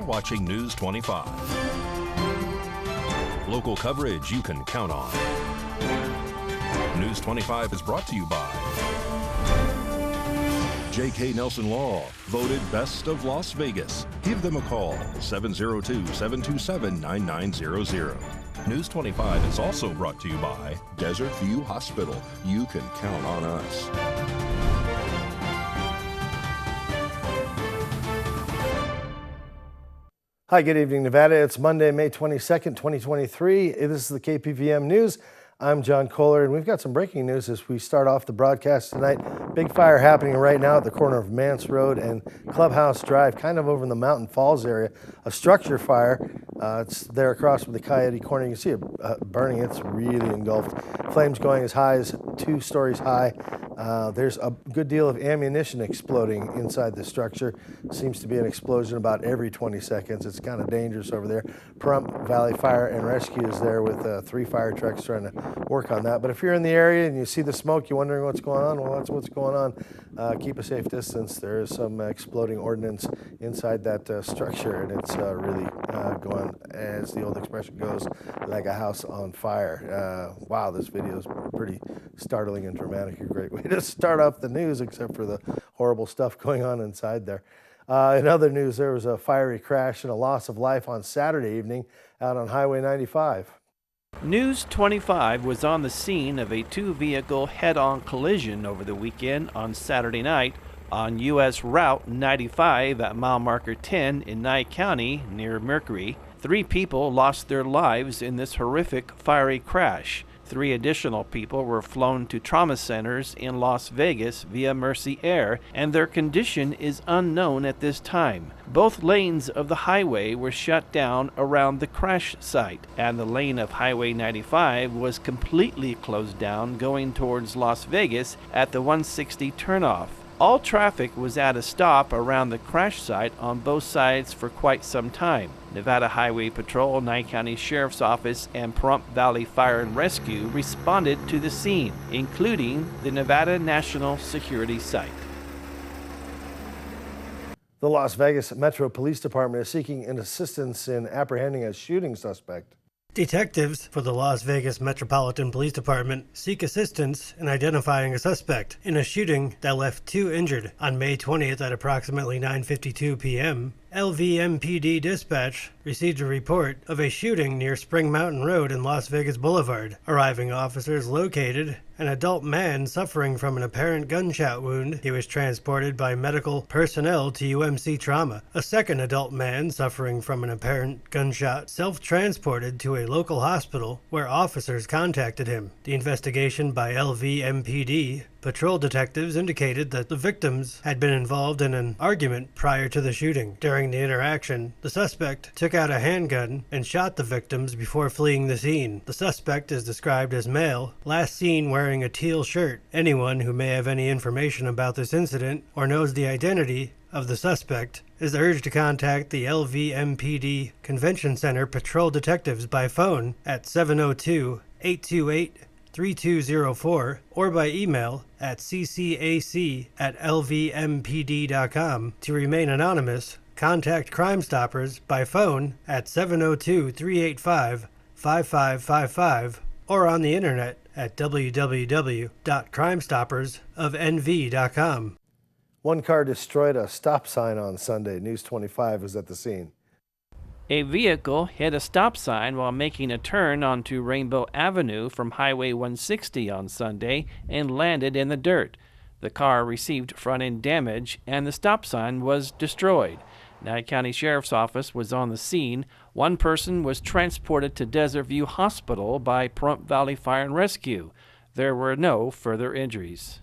watching News 25. Local coverage you can count on. News 25 is brought to you by J.K. Nelson Law, voted Best of Las Vegas. Give them a call, 702-727-9900. News 25 is also brought to you by Desert View Hospital. You can count on us. Hi, good evening, Nevada. It's Monday, May 22nd, 2023. This is the KPVM News. I'm John Kohler, and we've got some breaking news as we start off the broadcast tonight. Big fire happening right now at the corner of Mance Road and Clubhouse Drive, kind of over in the Mountain Falls area. A structure fire. It's there across from the Coyote Corner. You can see it burning. It's really engulfed. Flames going as high as 2 stories high. There's a good deal of ammunition exploding inside the structure. Seems to be an explosion about every 20 seconds. It's kind of dangerous over there. Pahrump Valley Fire and Rescue is there with 3 fire trucks trying to work on that. But if you're in the area and you see the smoke, you're wondering what's going on, well, that's what's going on. Keep a safe distance. There is some exploding ordnance inside that structure, and it's really going, as the old expression goes, like a house on fire. Wow, this video is pretty startling and dramatic. A great way to start off the news, except for the horrible stuff going on inside there. In other news, there was a fiery crash and a loss of life on Saturday evening out on Highway 95. News 25 was on the scene of a 2-vehicle head-on collision over the weekend on Saturday night on U.S. Route 95 at mile marker 10 in Nye County near Mercury. 3 people lost their lives in this horrific fiery crash. 3 additional people were flown to trauma centers in Las Vegas via Mercy Air, and their condition is unknown at this time. Both lanes of the highway were shut down around the crash site, and the lane of Highway 95 was completely closed down going towards Las Vegas at the 160 turnoff. All traffic was at a stop around the crash site on both sides for quite some time. Nevada Highway Patrol, Nye County Sheriff's Office, and Pahrump Valley Fire and Rescue responded to the scene, including the Nevada National Security Site. The Las Vegas Metro Police Department is seeking assistance in apprehending a shooting suspect. Detectives for the Las Vegas Metropolitan Police Department seek assistance in identifying a suspect in a shooting that left 2 injured on May 20th at approximately 9:52 p.m. LVMPD dispatch received a report of a shooting near Spring Mountain Road and Las Vegas Boulevard. Arriving officers located an adult man suffering from an apparent gunshot wound. He was transported by medical personnel to UMC Trauma. A second adult man suffering from an apparent gunshot self-transported to a local hospital where officers contacted him. The investigation by LVMPD patrol detectives indicated that the victims had been involved in an argument prior to the shooting. During the interaction, the suspect took out a handgun and shot the victims before fleeing the scene. The suspect is described as male, last seen wearing a teal shirt. Anyone who may have any information about this incident or knows the identity of the suspect is urged to contact the LVMPD Convention Center patrol detectives by phone at 702-828-3204 or by email at ccac@lvmpd.com. To remain anonymous, contact Crime Stoppers by phone at 702-385-5555 or on the internet at www.crimestoppersofnv.com. One car destroyed a stop sign on Sunday. News 25 was at the scene. A vehicle hit a stop sign while making a turn onto Rainbow Avenue from Highway 160 on Sunday and landed in the dirt. The car received front-end damage and the stop sign was destroyed. Nye County Sheriff's Office was on the scene. One person was transported to Desert View Hospital by Pahrump Valley Fire and Rescue. There were no further injuries.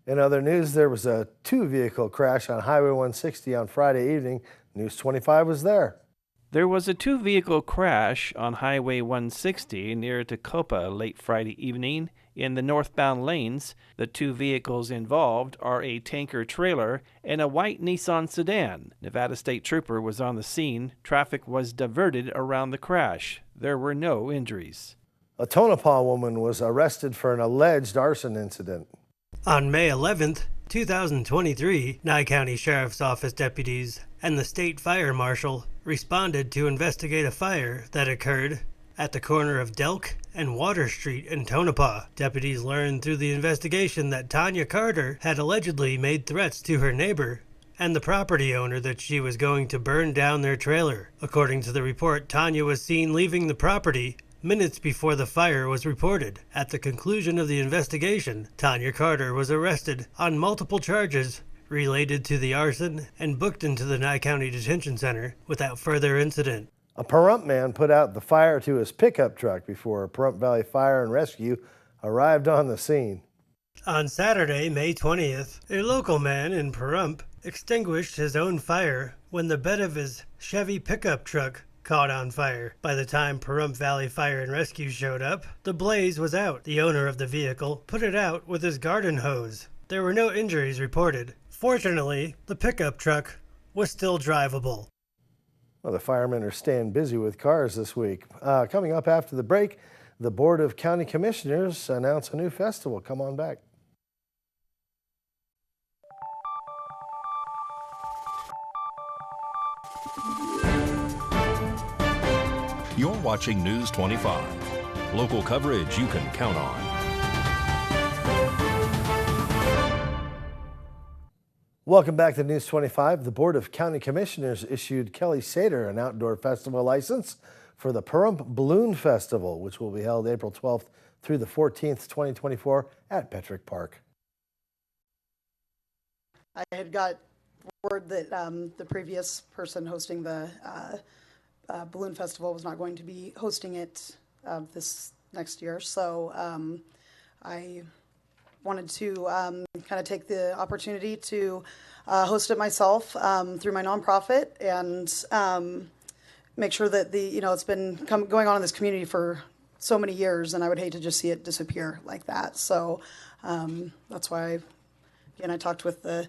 In other news, there was a 2-vehicle crash on Highway 160 on Friday evening. News 25 was there. There was a 2-vehicle crash on Highway 160 near Tacoma late Friday evening in the northbound lanes. The 2 vehicles involved are a tanker trailer and a white Nissan sedan. Nevada State Trooper was on the scene. Traffic was diverted around the crash. There were no injuries. A Tonopah woman was arrested for an alleged arson incident. On May 11th, 2023, Nye County Sheriff's Office deputies and the state fire marshal responded to investigate a fire that occurred at the corner of Delk and Water Street in Tonopah. Deputies learned through the investigation that Tanya Carter had allegedly made threats to her neighbor and the property owner that she was going to burn down their trailer. According to the report, Tanya was seen leaving the property minutes before the fire was reported. At the conclusion of the investigation, Tanya Carter was arrested on multiple charges related to the arson and booked into the Nye County Detention Center without further incident. A Pahrump man put out the fire to his pickup truck before Pahrump Valley Fire and Rescue arrived on the scene. On Saturday, May 20th, a local man in Pahrump extinguished his own fire when the bed of his Chevy pickup truck caught on fire. By the time Pahrump Valley Fire and Rescue showed up, the blaze was out. The owner of the vehicle put it out with his garden hose. There were no injuries reported. Fortunately, the pickup truck was still drivable. Well, the firemen are staying busy with cars this week. Coming up after the break, the Board of County Commissioners announce a new festival. Come on back. You're watching News 25. Local coverage you can count on. Welcome back to News 25. The Board of County Commissioners issued Kelly Sater an outdoor festival license for the Pahrump Balloon Festival, which will be held April 12th through the 14th, 2024 at Petrick Park. I had got word that the previous person hosting the Balloon Festival was not going to be hosting it this next year, so I wanted to kind of take the opportunity to host it myself through my nonprofit and make sure that it's been going on in this community for so many years, and I would hate to just see it disappear like that. So that's why I talked with the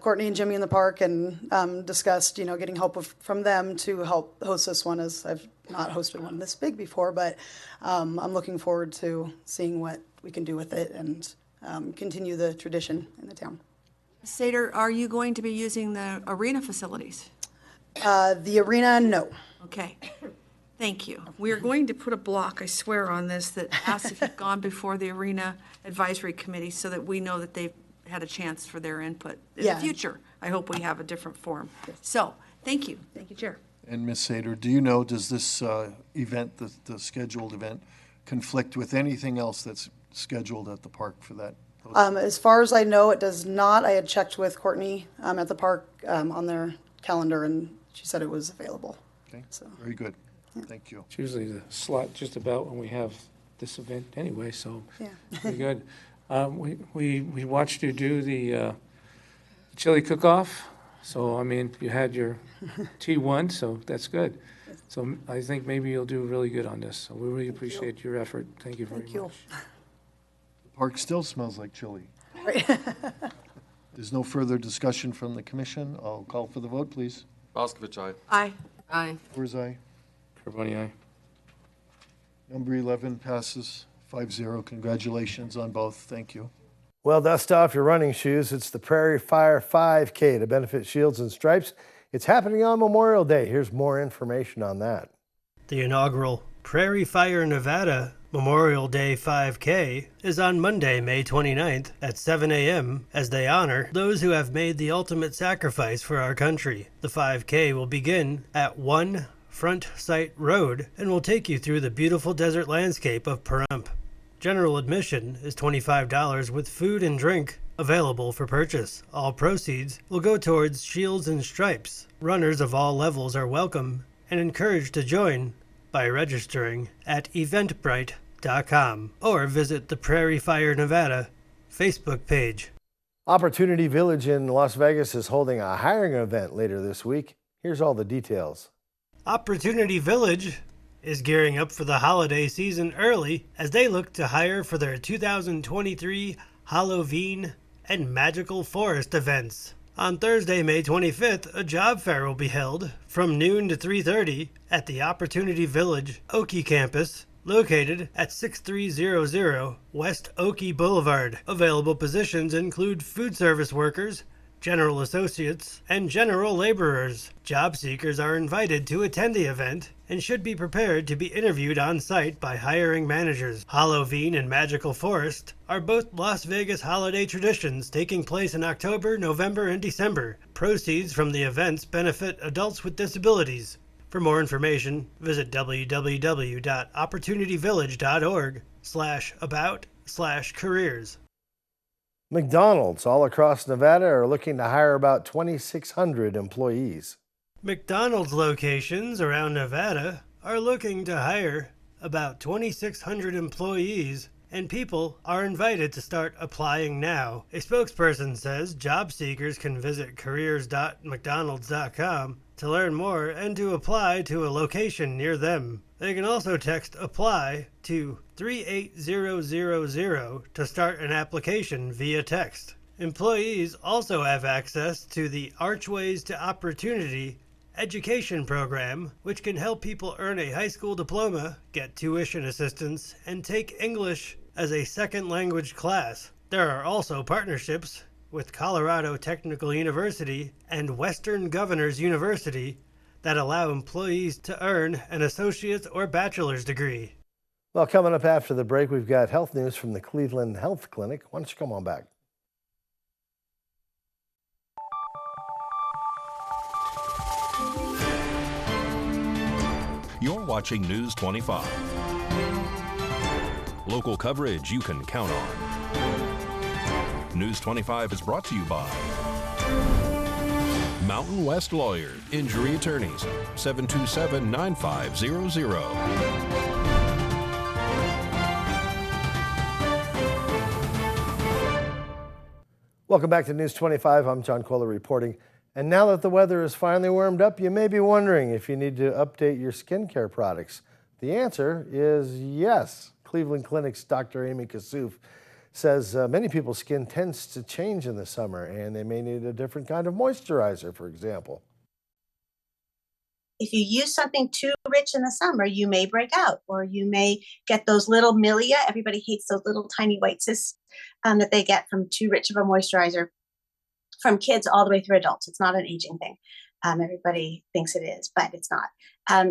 Courtney and Jimmy in the park and discussed getting help from them to help host this one, as I've not hosted one this big before, but I'm looking forward to seeing what we can do with it and continue the tradition in the town. Sater, are you going to be using the arena facilities? The arena, no. Okay, thank you. We are going to put a block, I swear, on this that asks if you've gone before the Arena Advisory Committee so that we know that they've had a chance for their input. In the future, I hope we have a different forum. So, thank you. Thank you, Chair. And Ms. Sater, do you know, does this event, the scheduled event, conflict with anything else that's scheduled at the park for that? As far as I know, it does not. I had checked with Courtney at the park on their calendar, and she said it was available. Okay, So. very good. Thank you. It's usually the slot just about when we have this event anyway, so Yeah. pretty good. We watched you do the chili cook-off, so, I mean, you had your T1, so that's good. So I think maybe you'll do really good on this, so we really appreciate your effort. Thank you very much. Thank you. The park still smells like chili. Right. There's no further discussion from the commission. I'll call for the vote, please. Boscovich, aye. Aye. Aye. Where's aye? Carboni, aye. Number 11 passes 5-0. Congratulations on both. Thank you. Well, dust off your running shoes. It's the Prairie Fire 5K to benefit Shields and Stripes. It's happening on Memorial Day. Here's more information on that. The inaugural Prairie Fire Nevada Memorial Day 5K is on Monday, May 29th at 7 a.m. as they honor those who have made the ultimate sacrifice for our country. The 5K will begin at 1 Front Sight Road and will take you through the beautiful desert landscape of Pahrump. General admission is $25 with food and drink available for purchase. All proceeds will go towards Shields and Stripes. Runners of all levels are welcome and encouraged to join by registering at eventbrite.com or visit the Prairie Fire Nevada Facebook page. Opportunity Village in Las Vegas is holding a hiring event later this week. Here's all the details. Opportunity Village is gearing up for the holiday season early as they look to hire for their 2023 Halloween and Magical Forest events. On Thursday, May 25th, a job fair will be held from noon to 3:30 at the Opportunity Village Oakey campus located at 6300 West Oakey Boulevard. Available positions include food service workers, general associates, and general laborers. Job seekers are invited to attend the event and should be prepared to be interviewed on site by hiring managers. Halloween and Magical Forest are both Las Vegas holiday traditions taking place in October, November, and December. Proceeds from the events benefit adults with disabilities. For more information, visit www.opportunityvillage.org/about/careers. McDonald's all across Nevada are looking to hire about 2,600 employees. McDonald's locations around Nevada are looking to hire about 2,600 employees, and people are invited to start applying now. A spokesperson says job seekers can visit careers.mcdonalds.com to learn more and to apply to a location near them. They can also text APPLY to 38000 to start an application via text. Employees also have access to the Archways to Opportunity education program, which can help people earn a high school diploma, get tuition assistance, and take English as a second language class. There are also partnerships with Colorado Technical University and Western Governors University that allow employees to earn an associate's or bachelor's degree. Well, coming up after the break, we've got health news from the Cleveland Health Clinic. Why don't you come on back? You're watching News 25. Local coverage you can count on. News 25 is brought to you by Mountain West Lawyer, Injury Attorneys, 727-9500. Welcome back to News 25. I'm John Kohler reporting. And now that the weather is finally warmed up, you may be wondering if you need to update your skincare products. The answer is yes. Cleveland Clinic's Dr. Amy Kassouf says many people's skin tends to change in the summer and they may need a different kind of moisturizer, for example. If you use something too rich in the summer, you may break out or you may get those little milia. Everybody hates those little tiny white cysts that they get from too rich of a moisturizer, from kids all the way through adults. It's not an aging thing. Everybody thinks it is, but it's not.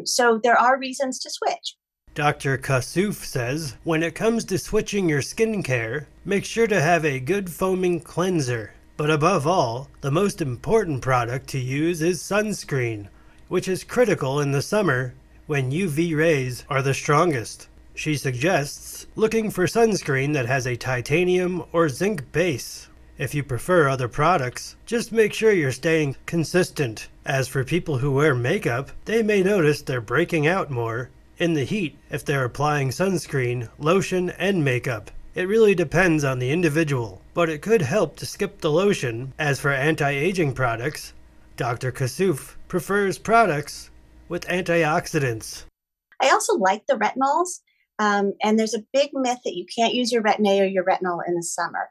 So there are reasons to switch. Dr. Kassouf says, when it comes to switching your skincare, make sure to have a good foaming cleanser. But above all, the most important product to use is sunscreen, which is critical in the summer when UV rays are the strongest. She suggests looking for sunscreen that has a titanium or zinc base. If you prefer other products, just make sure you're staying consistent. As for people who wear makeup, they may notice they're breaking out more in the heat if they're applying sunscreen, lotion, and makeup. It really depends on the individual, but it could help to skip the lotion. As for anti-aging products, Dr. Kassouf prefers products with antioxidants. I also like the retinols, and there's a big myth that you can't use your Retin-A or your retinol in the summer.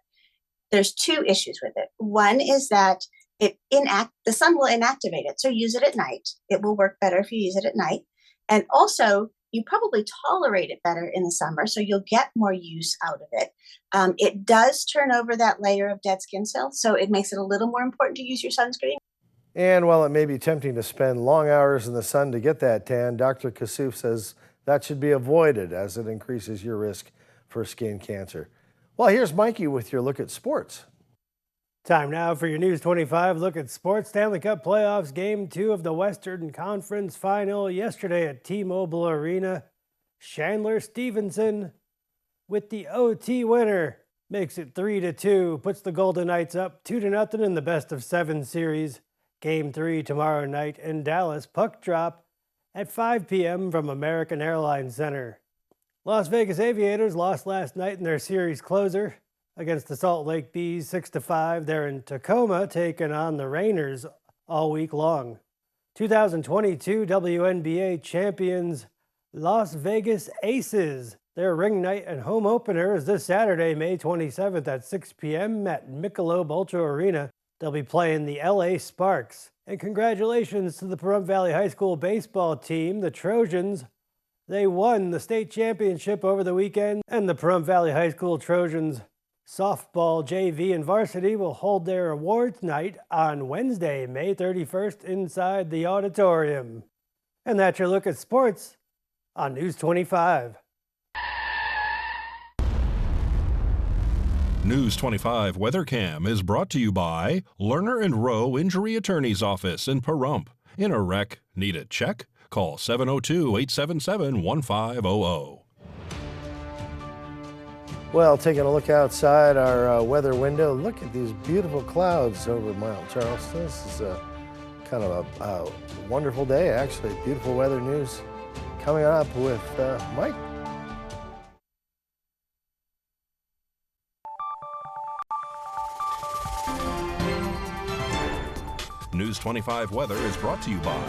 There's two issues with it. One is that the sun will inactivate it, so use it at night. It will work better if you use it at night. And also, you probably tolerate it better in the summer, so you'll get more use out of it. It does turn over that layer of dead skin cells, so it makes it a little more important to use your sunscreen. And while it may be tempting to spend long hours in the sun to get that tan, Dr. Kassouf says that should be avoided as it increases your risk for skin cancer. Well, here's Mikey with your look at sports. Time now for your News 25 look at sports. Stanley Cup playoffs, Game 2 of the Western Conference Final yesterday at T-Mobile Arena. Chandler Stevenson with the OT winner. Makes it 3-2, puts the Golden Knights up 2-0 in the best-of-7 series. Game 3 tomorrow night in Dallas. Puck drop at 5 p.m. from American Airlines Center. Las Vegas Aviators lost last night in their series closer against the Salt Lake Bees 6-5. They're in Tacoma taking on the Rainers all week long. 2022 WNBA champions Las Vegas Aces. Their ring night and home opener is this Saturday, May 27th at 6 p.m. at Michelob Ultra Arena. They'll be playing the LA Sparks. And congratulations to the Pahrump Valley High School baseball team. The Trojans They won the state championship over the weekend, and the Pahrump Valley High School Trojans softball, JV, and varsity will hold their awards night on Wednesday, May 31st inside the auditorium. And that's your look at sports on News 25. News 25 WeatherCam is brought to you by Lerner and Rowe Injury Attorney's Office in Pahrump. In a wreck, need a check? Call 702-877-1500. Well, taking a look outside our weather window, look at these beautiful clouds over Mount Charleston. This is kind of a wonderful day, actually. Beautiful weather news coming up with Mike. News 25 weather is brought to you by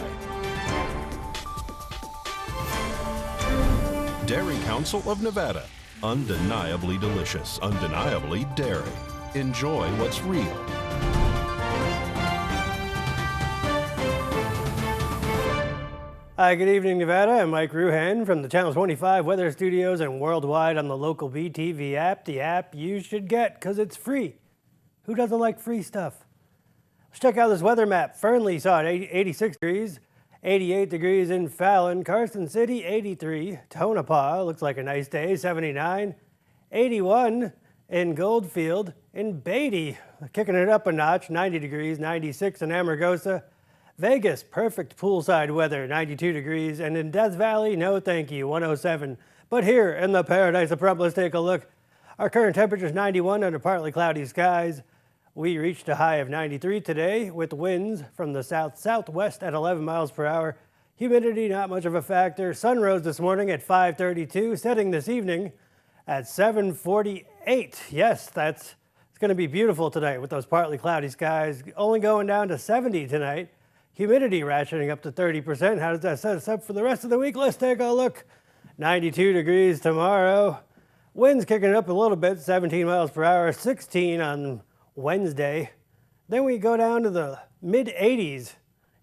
Dairy Council of Nevada. Undeniably delicious, undeniably dairy. Enjoy what's real. Hi, good evening, Nevada. I'm Mike Ruhan from the Channel 25 Weather Studios and worldwide on the local BTV app, the app you should get because it's free. Who doesn't like free stuff? Let's check out this weather map. Fernley saw it 86 degrees, 88 degrees in Fallon, Carson City 83, Tonopah looks like a nice day, 79, 81 in Goldfield, in Beatty kicking it up a notch, 90 degrees, 96 in Amargosa, Vegas perfect poolside weather, 92 degrees, and in Death Valley, no thank you, 107. But here in the paradise of Pahrump, let's take a look. Our current temperature is 91 under partly cloudy skies. We reached a high of 93 today with winds from the south-southwest at 11 miles per hour. Humidity not much of a factor. Sun rose this morning at 5:32, setting this evening at 7:48. Yes, it's going to be beautiful tonight with those partly cloudy skies. Only going down to 70 tonight. Humidity ratcheting up to 30%. How does that set us up for the rest of the week? Let's take a look. 92 degrees tomorrow. Winds kicking it up a little bit, 17 miles per hour, 16 on Wednesday. Then we go down to the mid-80s,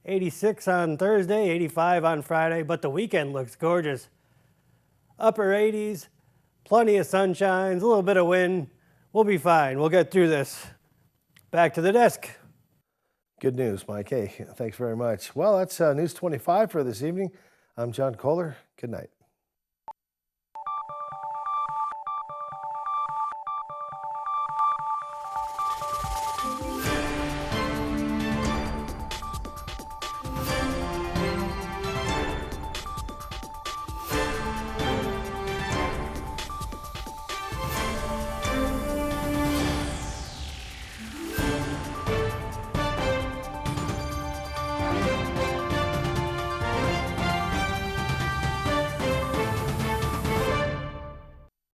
86 on Thursday, 85 on Friday, but the weekend looks gorgeous. Upper 80s, plenty of sunshine, a little bit of wind. We'll be fine. We'll get through this. Back to the desk. Good news, Mike. Hey, thanks very much. Well, that's News 25 for this evening. I'm John Kohler. Good night.